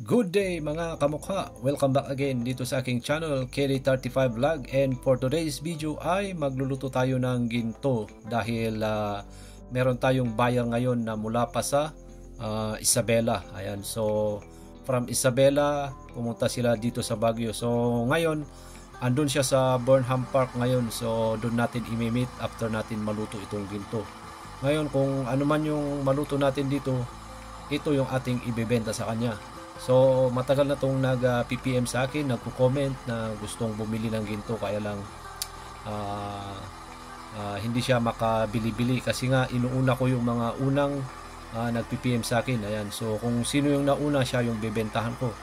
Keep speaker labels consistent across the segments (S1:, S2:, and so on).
S1: Good day mga kamukha! Welcome back again dito sa aking channel KD35 Vlog, and for today's video ay magluluto tayo ng ginto dahil meron tayong buyer ngayon na mula pa sa Isabela. Ayan, so from Isabela pumunta sila dito sa Baguio. So ngayon andun siya sa Burnham Park ngayon, so doon natin imimit after natin maluto itong ginto. Ngayon kung ano man yung maluto natin dito, ito yung ating ibebenta sa kanya. So matagal na tong nag-PPM sa akin, nagko-comment na gustong bumili ng ginto, kaya lang hindi siya makabili-bili kasi nga inuuna ko yung mga unang nag-PPM sa akin. Ayan, so kung sino yung nauna, siya yung bebentahan ko.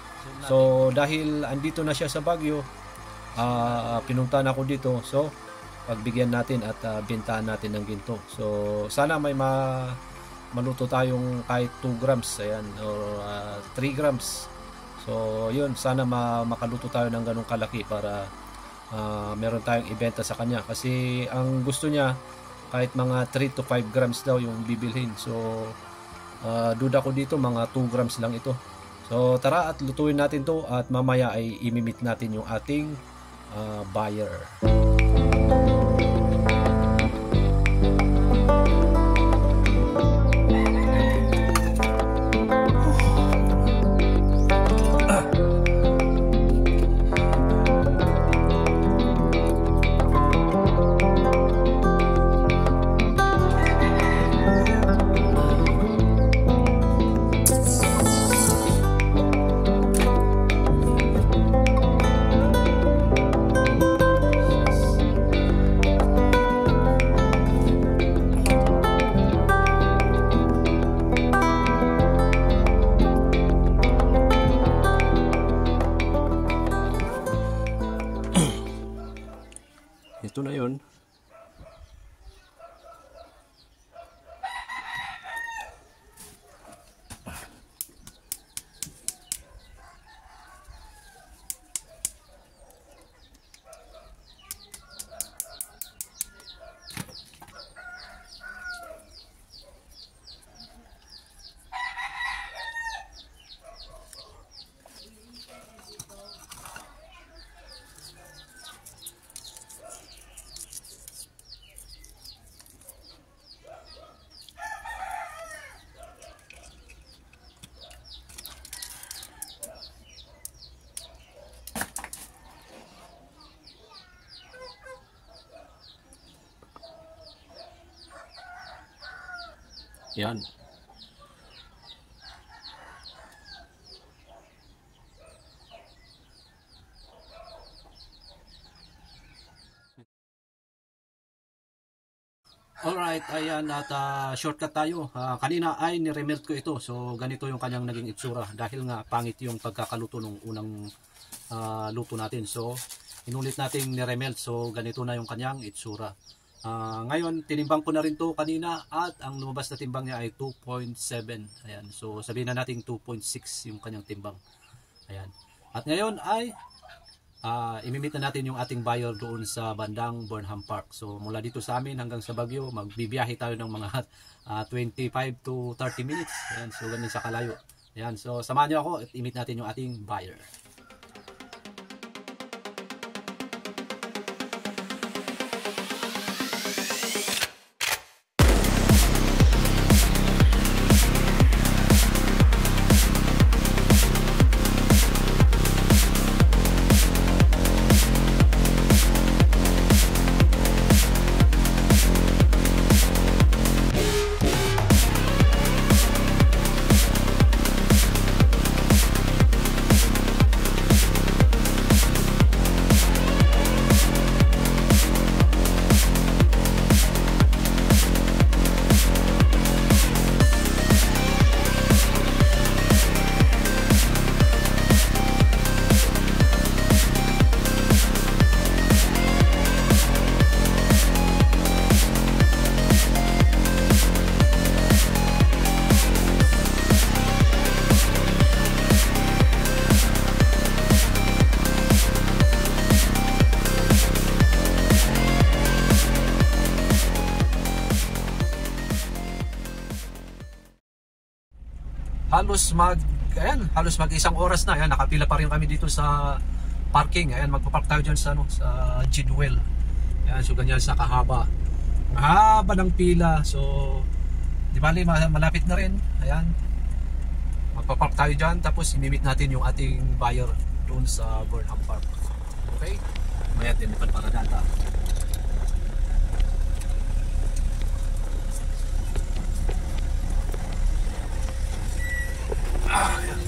S1: So dahil andito na siya sa Baguio, pinuntahan ako dito, so pagbigyan natin at bentahan natin ng ginto. So sana may maluto tayong kahit 2 grams, ayan, or 3 grams. So yun, sana makaluto tayo ng ganong kalaki para meron tayong ibenta sa kanya, kasi ang gusto niya kahit mga 3 to 5 grams daw yung bibilhin. So duda ko dito mga 2 grams lang ito. So tara at lutuin natin to, at mamaya ay imimit natin yung ating buyer. Ito na yun. Yan. Alright, ayan, at shortcut tayo. Kanina ay niremelt ko ito. So ganito yung kanyang naging itsura dahil nga pangit yung pagkakaluto ng unang luto natin. So inulit natin niremelt. So ganito na yung kanyang itsura. Ngayon tinimbang ko na rin to kanina, at ang lumabas na timbang niya ay 2.7. Ayan, so sabihin na natin 2.6 yung kanyang timbang. Ayan, at ngayon ay imimit na natin yung ating buyer doon sa bandang Burnham Park. So mula dito sa amin hanggang sa Baguio, magbibiyahe tayo ng mga 25 to 30 minutes. Ayan, so ganun sa kalayo. Ayan, so samahan niyo ako at imit natin yung ating buyer.
S2: halos mag
S1: ayan, halos mag-isang oras na. Ayan, nakapila pa rin kami dito sa parking. Ayan, magpapark tayo dyan sa, sa Gidwell. Ayan, so ganyan sa kahaba. Mahaba ng pila. So, di bali, malapit na rin. Ayan. Magpapark tayo dyan. Tapos, imimit natin yung ating buyer doon sa Burnham Park. Okay? Mayat din bukan para data. Ayan.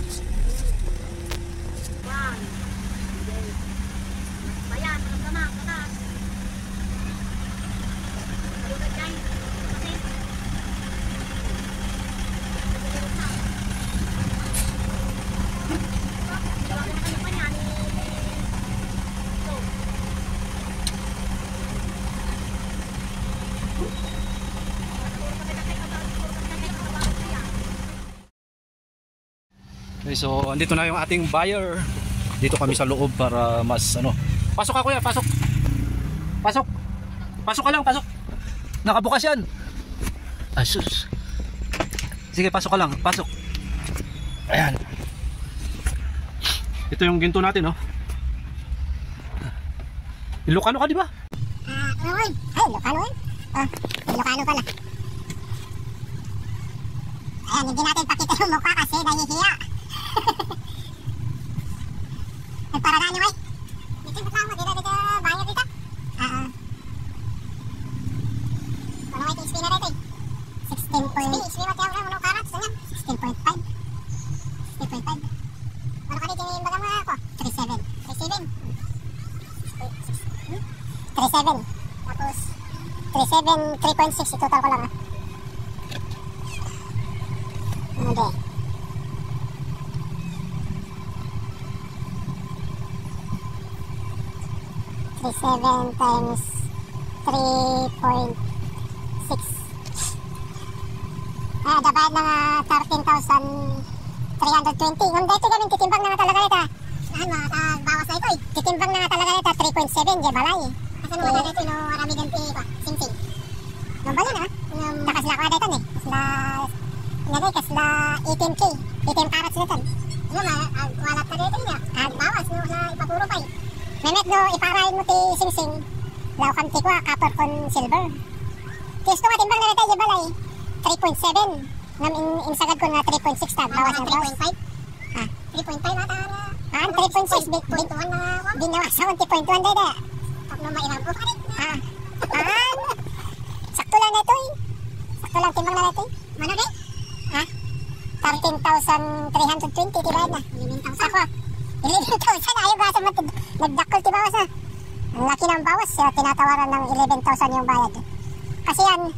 S1: Okay, so andito na yung ating buyer. Dito kami sa loob para mas ano. Pasok ka kuya, pasok. Pasok. Pasok ka lang, pasok. Nakabukas yan. Asus. Sige, pasok ka lang, pasok. Ayan. Ito yung ginto natin, oh. Ilocano ka, di ba?
S2: Ay, Ilocano eh. Ilocano pala. Ayan, hindi natin pakita yung mukha kasi nahihiya. Nagparadaan nyo eh. Dito yung reklamo, dito bayan dito. Ano ay HP na rin eh. 16 point. HP mo tiyaw na, unong karats. 16.5. 16.5. Ano ka dito yung baga mga ako? 37. 37. 37. Tapos 37, 3.6 total ko lang ah. Hindi. 37 times 3.6. Dapat ng 13,320. Kung dito kami titimbang na talaga ito. Bawas na ito eh. Titimbang na talaga ito 3.7. Di balay eh. Kasi nung dito no marami din pa. Sing-sing. Nung bala na. Nakasla ko na dito eh. Kasla 18K. 18 carats dito. Walat na dito niya. Bawas no na ipapuro pa eh. Memet no iparahin mo ti sing-sing. Law kam ti kwa copper con silver. Tisto ka timbang na ito di balay. 3.7. Insagad ko na 3.6 tag. Bawas na 3.5. 3.5 ata na. 3.6 bintuan na binawas sa 1.1 dada. Pag na mairang ko ka rin. Sakto lang na ito eh. Sakto lang timbang na ito eh. Mano rin? 13,320 tibad na. 11,000 ako. 11,000 ayaw gasa nagdakol tibawas na. Ang laki ng bawas. Tinatawaran ng 11,000 yung bayad. Kasi yan,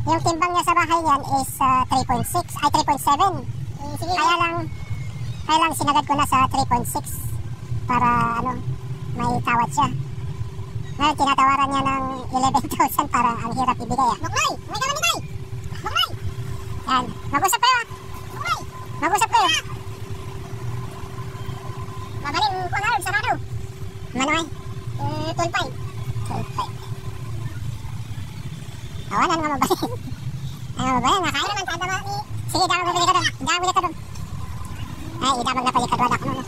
S2: yung timbang niya sa bahay yan is 3.6 ay 3.7. Kaya lang sinagad ko na sa 3.6 para ano, may tawad siya. Ngayon tinatawaran niya ng 11,000 para ang hirap ibigay ah. Muklay! May ka manigay! Muklay! Yan, mag-usap kayo ah. Muklay! Mag-usap kayo. Magaling ko na sarado. Manoy? 12.5. 12.5. Awalan nga mabayan. Ano mabayan? Nakain naman tadama ni... Sige, damag na pali ka doon. Damag na ka doon. Ay, idamag na pali ka doon. Ako nun.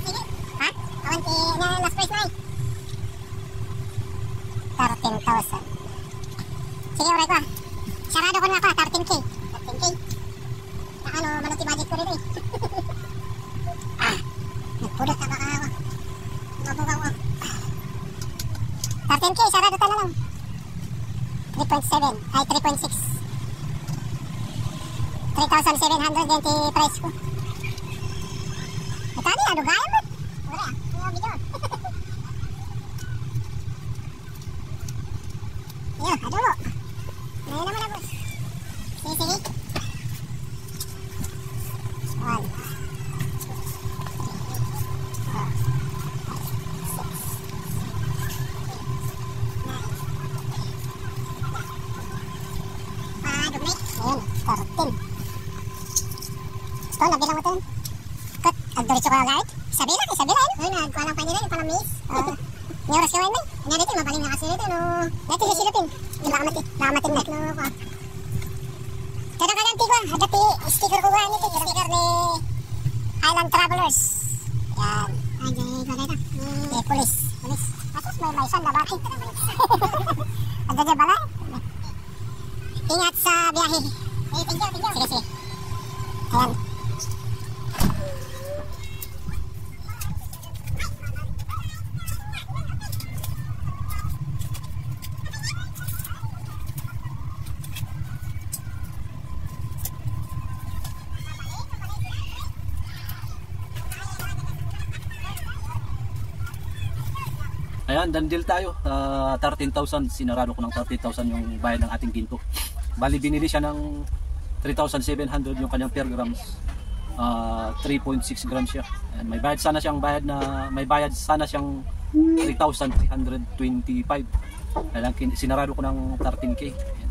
S2: Sige. Ha? Awan ti... Last price na eh. 13,000. Sige, oray ko ah. Sarado ko na ako ah. 13K. 13K. Na ano, manuti budget ko rin eh. Nagpudot na baka ako. Mabugaw ako. 13K, sarado ta na lang. 3.7, ay 3.6. 3,700 yung price ko. Ito ano, ano gaya mo? Wala, ano video? Yun, ano mo? Ngayon naman ako. Sige, sige. 1. Ayun, 14. Ito, nabilang mo ito. Kat, agduritso ko na guard. Sabi lang. Ayun, nagkuha lang pa nila yung palamis. Nyoras ka mo. Nga dito, mabaling na kasi dito, no. Dito, silupin. Baka matin na. Kaya ka lang, Dati sticker ko gani ito. Sticker ni Island Travelers. Yan. Police. Atos may isan na bakit? Ada dyan bala? Ingat sa biyahe. Thank you. Sige. Ayan.
S3: Ayan, done deal tayo. 13,000, sinarado ko ng 30,000 yung bayad ng ating ginto. Bali binili siya ng 3,700 yung kanyang per grams. 3.6 grams siya. Ayan, may bayad sana siyang 3,325. Kaya lang sinarado ko ng 13k. Ayan.